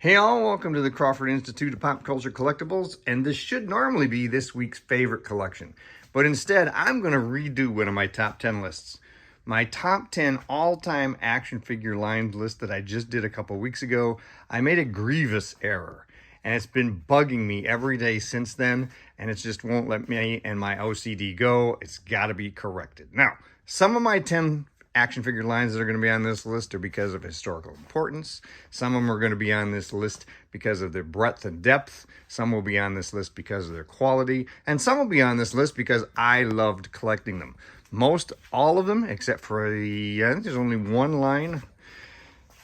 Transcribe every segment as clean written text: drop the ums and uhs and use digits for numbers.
Hey all, welcome to the Crawford Institute of Pop Culture Collectibles, and this should normally be this week's favorite collection. But instead, I'm going to redo one of my top 10 lists. My top 10 all-time action figure line list that I just did a couple weeks ago, I made a grievous error. And it's been bugging me every day since then, and it just won't let me and my OCD go. It's got to be corrected. Now, some of my 10 action figure lines that are going to be on this list are because of historical importance. Some of them are going to be on this list because of their breadth and depth. Some will be on this list because of their quality. And some will be on this list because I loved collecting them. Most all of them, except for there's only one line,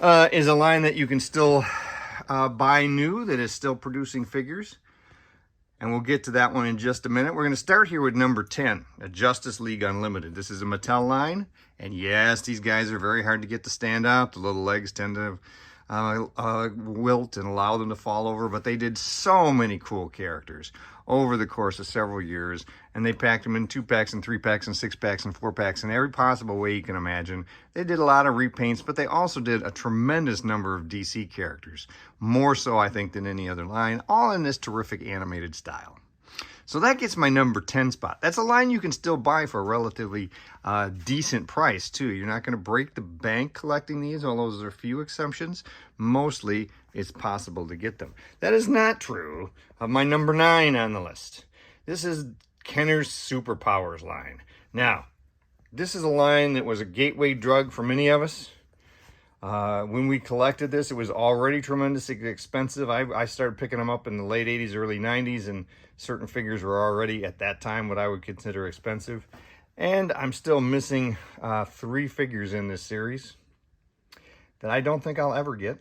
is a line that you can still buy new that is still producing figures. And we'll get to that one in just a minute. We're going to start here with number 10, a Justice League Unlimited. This is a Mattel line. And yes, these guys are very hard to get to stand up. The little legs tend to wilt and allow them to fall over. But they did so many cool characters over the course of several years. And they packed them in 2-packs and 3-packs and 6-packs and 4-packs in every possible way you can imagine. They did a lot of repaints, but they also did a tremendous number of DC characters. More so, I think, than any other line, all in this terrific animated style. So that gets my number 10 spot. That's a line you can still buy for a relatively decent price, too. You're not going to break the bank collecting these, although there's a few exceptions. Mostly, it's possible to get them. That is not true of my number 9 on the list. This is Kenner's Superpowers line. Now, this is a line that was a gateway drug for many of us. When we collected this, it was already tremendously expensive. I started picking them up in the late 80s, early 90s, and certain figures were already at that time what I would consider expensive. And I'm still missing 3 figures in this series that I don't think I'll ever get.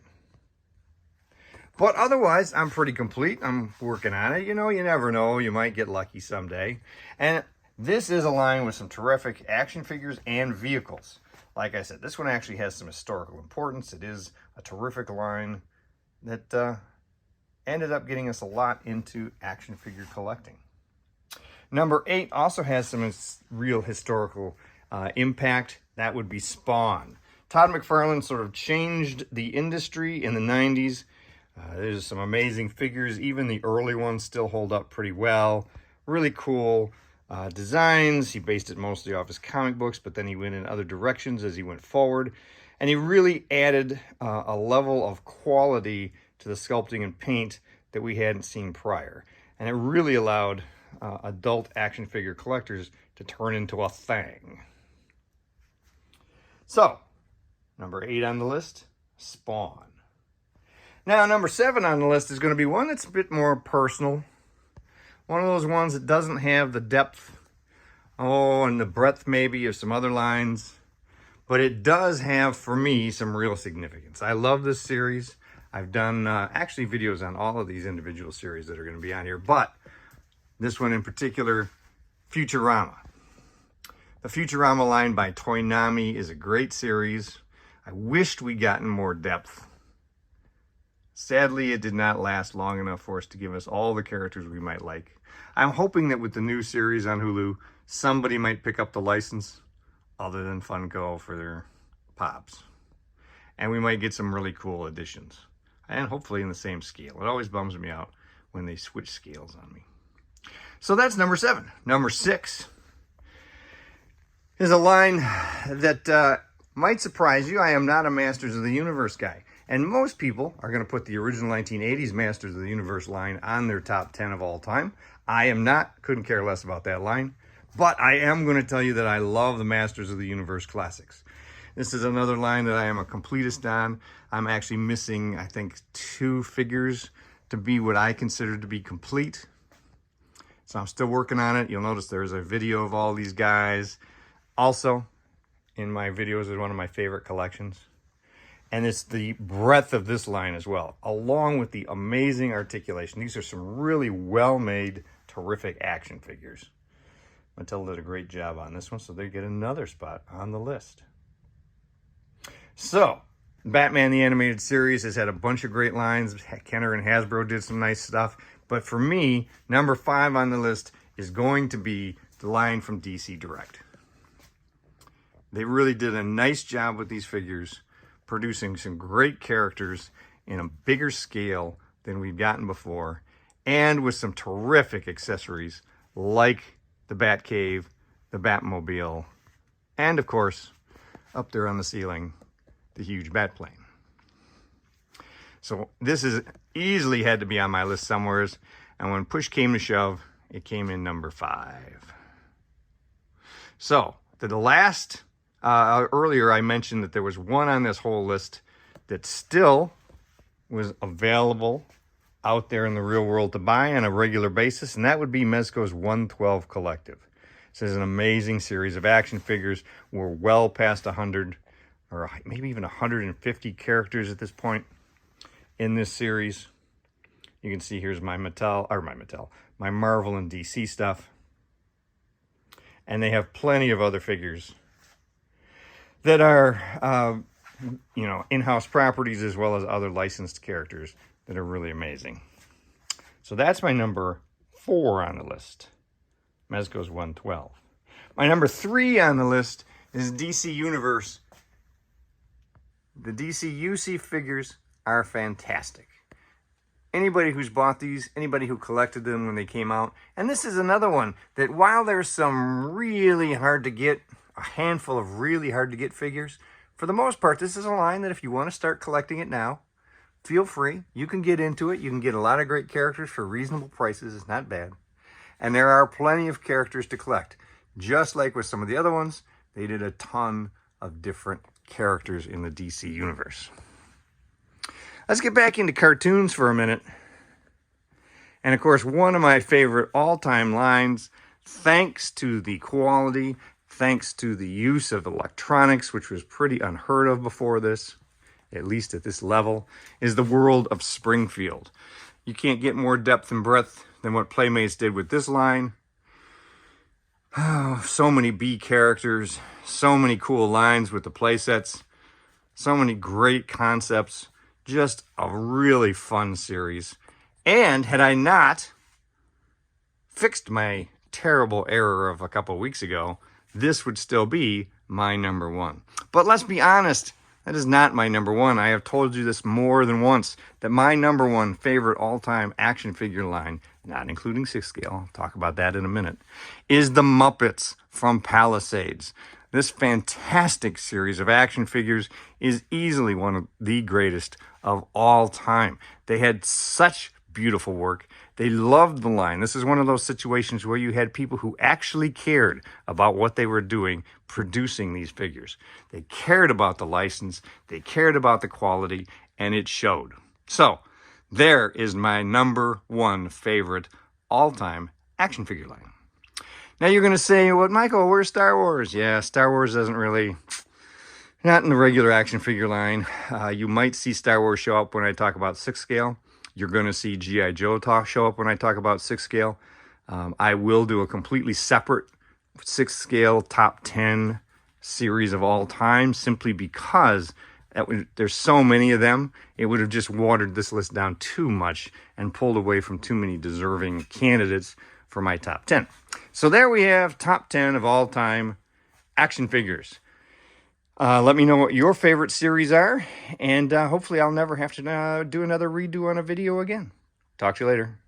But otherwise, I'm pretty complete. I'm working on it. You know, you never know. You might get lucky someday. And this is a line with some terrific action figures and vehicles. Like I said, this one actually has some historical importance. It is a terrific line that ended up getting us a lot into action figure collecting. Number 8 also has some real historical impact. That would be Spawn. Todd McFarlane sort of changed the industry in the 90s. There's some amazing figures. Even the early ones still hold up pretty well. Really cool designs. He based it mostly off his comic books, but then he went in other directions as he went forward. And he really added a level of quality to the sculpting and paint that we hadn't seen prior. And it really allowed adult action figure collectors to turn into a thing. So, number 8 on the list, Spawn. Now, number 7 on the list is going to be one that's a bit more personal. One of those ones that doesn't have the depth, and the breadth maybe of some other lines. But it does have, for me, some real significance. I love this series. I've done actually videos on all of these individual series that are going to be on here. But this one in particular, Futurama. The Futurama line by Toynami is a great series. I wished we'd gotten more depth. Sadly, it did not last long enough for us to give us all the characters we might like. I'm hoping that with the new series on Hulu, somebody might pick up the license other than Funko for their Pops. And we might get some really cool additions. And hopefully in the same scale. It always bums me out when they switch scales on me. So that's number 7. Number 6 is a line that might surprise you. I am not a Masters of the Universe guy. And most people are going to put the original 1980s Masters of the Universe line on their top 10 of all time. I am not. Couldn't care less about that line. But I am going to tell you that I love the Masters of the Universe classics. This is another line that I am a completist on. I'm actually missing, I think, 2 figures to be what I consider to be complete. So I'm still working on it. You'll notice there's a video of all these guys. Also, in my videos is one of my favorite collections. And it's the breadth of this line as well, along with the amazing articulation. These are some really well-made, terrific action figures. Mattel did a great job on this one, so they get another spot on the list. So, Batman the Animated Series has had a bunch of great lines. Kenner and Hasbro did some nice stuff. But for me, number 5 on the list is going to be the line from DC Direct. They really did a nice job with these figures, producing some great characters in a bigger scale than we've gotten before, and with some terrific accessories like the Batcave, the Batmobile, and of course, up there on the ceiling, the huge Batplane. So this is easily had to be on my list somewhere, and when push came to shove, it came in number 5. So the last, earlier I mentioned that there was one on this whole list that still was available out there in the real world to buy on a regular basis, and that would be Mezco's 112 Collective. This is an amazing series of action figures. We're well past 100, or maybe even 150 characters at this point in this series. You can see here's my Marvel and DC stuff. And they have plenty of other figures that are, in-house properties, as well as other licensed characters that are really amazing. So that's my number 4 on the list, Mezco's 112. My number 3 on the list is DC Universe. The DC figures are fantastic. Anybody who's bought these, anybody who collected them when they came out, and this is another one that while there's some really hard to get, a handful of really hard to get figures, for the most part, this is a line that if you want to start collecting it now, feel free. You can get into it. You can get a lot of great characters for reasonable prices. It's not bad. And there are plenty of characters to collect. Just like with some of the other ones, they did a ton of different characters in the DC universe. Let's get back into cartoons for a minute. And of course, one of my favorite all-time lines, thanks to the quality, thanks to the use of electronics, which was pretty unheard of before this, at least at this level, is the world of Springfield. You can't get more depth and breadth than what Playmates did with this line. Oh, so many B characters, so many cool lines with the playsets, so many great concepts. Just a really fun series. And had I not fixed my terrible error of a couple weeks ago, this would still be my number 1. But let's be honest, that is not my number 1. I have told you this more than once, that my number 1 favorite all-time action figure line, not including 6 scale, I'll talk about that in a minute, is the Muppets from Palisades. This fantastic series of action figures is easily one of the greatest of all time. They had such beautiful work. They loved the line. This is one of those situations where you had people who actually cared about what they were doing producing these figures. They cared about the license, they cared about the quality, and it showed. So, there is my number 1 favorite all-time action figure line. Now you're going to say, well, Michael, where's Star Wars? Yeah, Star Wars doesn't really, not in the regular action figure line. You might see Star Wars show up when I talk about 6 scale. You're going to see G.I. Joe show up when I talk about 6 scale. I will do a completely separate 6 scale top 10 series of all time, simply because there's so many of them. It would have just watered this list down too much and pulled away from too many deserving candidates for my top 10. So there we have top 10 of all time action figures. Let me know what your favorite series are, and hopefully I'll never have to do another redo on a video again. Talk to you later.